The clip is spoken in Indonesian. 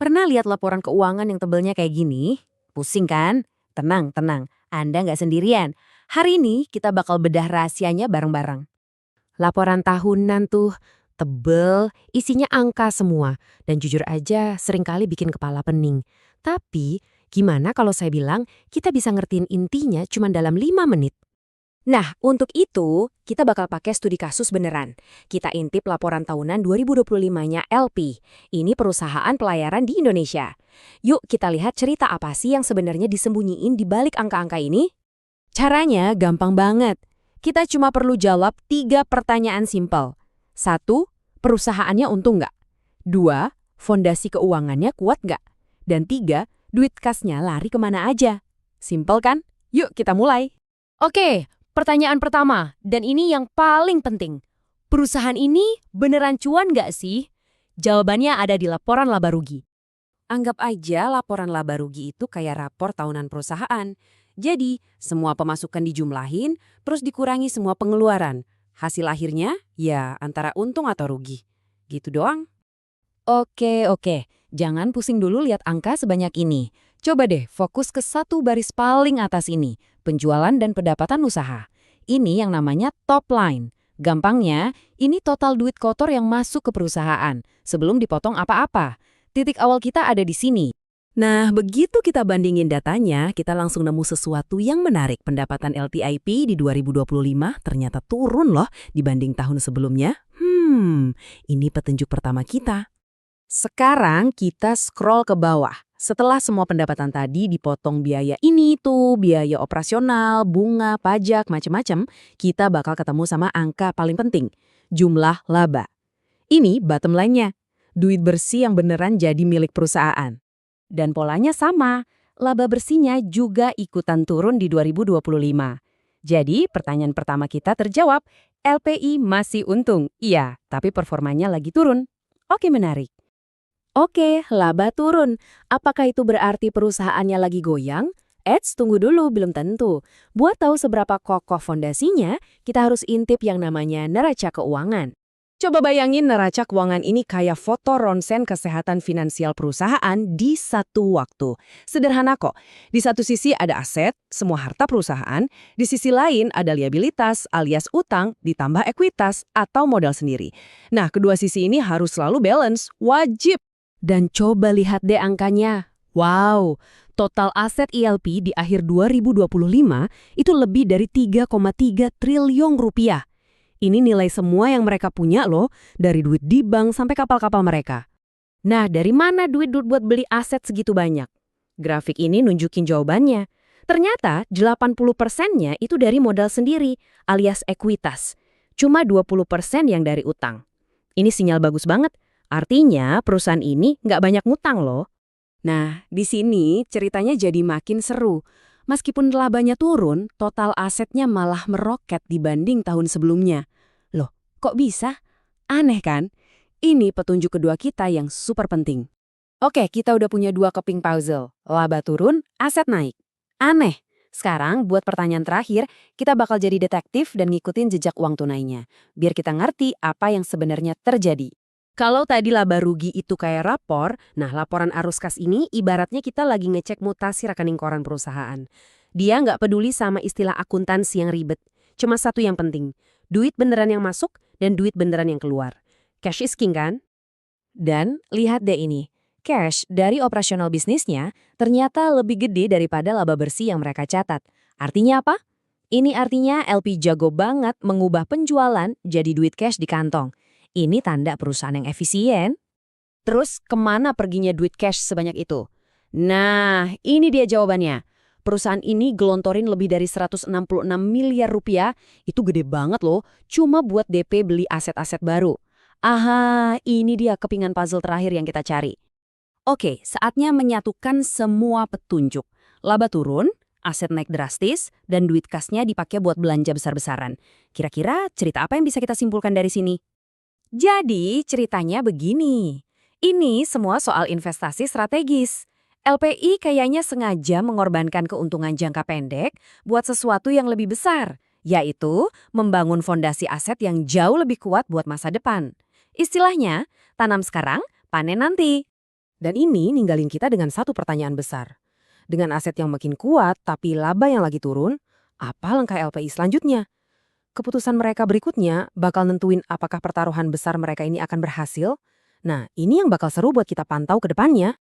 Pernah lihat laporan keuangan yang tebelnya kayak gini? Pusing kan? Tenang, tenang. Anda nggak sendirian. Hari ini kita bakal bedah rahasianya bareng-bareng. Laporan tahunan tuh tebel, isinya angka semua. Dan jujur aja seringkali bikin kepala pening. Tapi gimana kalau saya bilang kita bisa ngertiin intinya cuma dalam 5 menit? Nah, untuk itu, kita bakal pakai studi kasus beneran. Kita intip laporan tahunan 2025-nya LP. Ini perusahaan pelayaran di Indonesia. Yuk kita lihat cerita apa sih yang sebenarnya disembunyiin di balik angka-angka ini? Caranya gampang banget. Kita cuma perlu jawab 3 pertanyaan simpel. 1. Perusahaannya untung nggak? 2. Fondasi keuangannya kuat nggak? Dan 3. Duit kasnya lari kemana aja? Simpel kan? Yuk kita mulai. Oke, pertanyaan pertama, dan ini yang paling penting. Perusahaan ini beneran cuan nggak sih? Jawabannya ada di laporan laba rugi. Anggap aja laporan laba rugi itu kayak rapor tahunan perusahaan. Jadi, semua pemasukan dijumlahin, terus dikurangi semua pengeluaran. Hasil akhirnya, ya antara untung atau rugi. Gitu doang. Oke. Jangan pusing dulu lihat angka sebanyak ini. Coba deh fokus ke satu baris paling atas ini, penjualan dan pendapatan usaha. Ini yang namanya top line. Gampangnya, ini total duit kotor yang masuk ke perusahaan, sebelum dipotong apa-apa. Titik awal kita ada di sini. Nah, begitu kita bandingin datanya, kita langsung nemu sesuatu yang menarik. Pendapatan LTIP di 2025 ternyata turun loh dibanding tahun sebelumnya. Ini petunjuk pertama kita. Sekarang kita scroll ke bawah. Setelah semua pendapatan tadi dipotong biaya ini tuh, biaya operasional, bunga, pajak, macam-macam, kita bakal ketemu sama angka paling penting, jumlah laba. Ini bottom line-nya, duit bersih yang beneran jadi milik perusahaan. Dan polanya sama, laba bersihnya juga ikutan turun di 2025. Jadi pertanyaan pertama kita terjawab, LPI masih untung, iya, tapi performanya lagi turun. Oke, menarik. Oke, laba turun. Apakah itu berarti perusahaannya lagi goyang? Eits, tunggu dulu, belum tentu. Buat tahu seberapa kokoh fondasinya, kita harus intip yang namanya neraca keuangan. Coba bayangin neraca keuangan ini kayak foto ronsen kesehatan finansial perusahaan di satu waktu. Sederhana kok, di satu sisi ada aset, semua harta perusahaan, di sisi lain ada liabilitas alias utang ditambah ekuitas atau modal sendiri. Nah, kedua sisi ini harus selalu balance, wajib. Dan coba lihat deh angkanya. Wow, total aset ILP di akhir 2025 itu lebih dari 3,3 triliun rupiah. Ini nilai semua yang mereka punya loh, dari duit di bank sampai kapal-kapal mereka. Nah, dari mana duit buat beli aset segitu banyak? Grafik ini nunjukin jawabannya. Ternyata 80%-nya itu dari modal sendiri, alias ekuitas. Cuma 20% yang dari utang. Ini sinyal bagus banget. Artinya perusahaan ini nggak banyak ngutang loh. Nah, di sini ceritanya jadi makin seru. Meskipun labanya turun, total asetnya malah meroket dibanding tahun sebelumnya. Loh, kok bisa? Aneh kan? Ini petunjuk kedua kita yang super penting. Oke, kita udah punya 2 keping puzzle. Laba turun, aset naik. Aneh. Sekarang buat pertanyaan terakhir, kita bakal jadi detektif dan ngikutin jejak uang tunainya. Biar kita ngerti apa yang sebenarnya terjadi. Kalau tadi laba rugi itu kayak rapor, nah laporan arus kas ini ibaratnya kita lagi ngecek mutasi rekening koran perusahaan. Dia nggak peduli sama istilah akuntansi yang ribet. Cuma satu yang penting, duit beneran yang masuk dan duit beneran yang keluar. Cash is king kan? Dan lihat deh ini, cash dari operasional bisnisnya ternyata lebih gede daripada laba bersih yang mereka catat. Artinya apa? Ini artinya LP jago banget mengubah penjualan jadi duit cash di kantong. Ini tanda perusahaan yang efisien. Terus kemana perginya duit cash sebanyak itu? Nah, ini dia jawabannya. Perusahaan ini gelontorin lebih dari 166 miliar rupiah. Itu gede banget loh, cuma buat DP beli aset-aset baru. Aha, ini dia kepingan puzzle terakhir yang kita cari. Oke, saatnya menyatukan semua petunjuk. Laba turun, aset naik drastis, dan duit kasnya dipakai buat belanja besar-besaran. Kira-kira cerita apa yang bisa kita simpulkan dari sini? Jadi ceritanya begini, ini semua soal investasi strategis. LPI kayaknya sengaja mengorbankan keuntungan jangka pendek buat sesuatu yang lebih besar, yaitu membangun fondasi aset yang jauh lebih kuat buat masa depan. Istilahnya, tanam sekarang, panen nanti. Dan ini ninggalin kita dengan satu pertanyaan besar. Dengan aset yang makin kuat tapi laba yang lagi turun, apa langkah LPI selanjutnya? Keputusan mereka berikutnya bakal nentuin apakah pertaruhan besar mereka ini akan berhasil. Nah, ini yang bakal seru buat kita pantau ke depannya.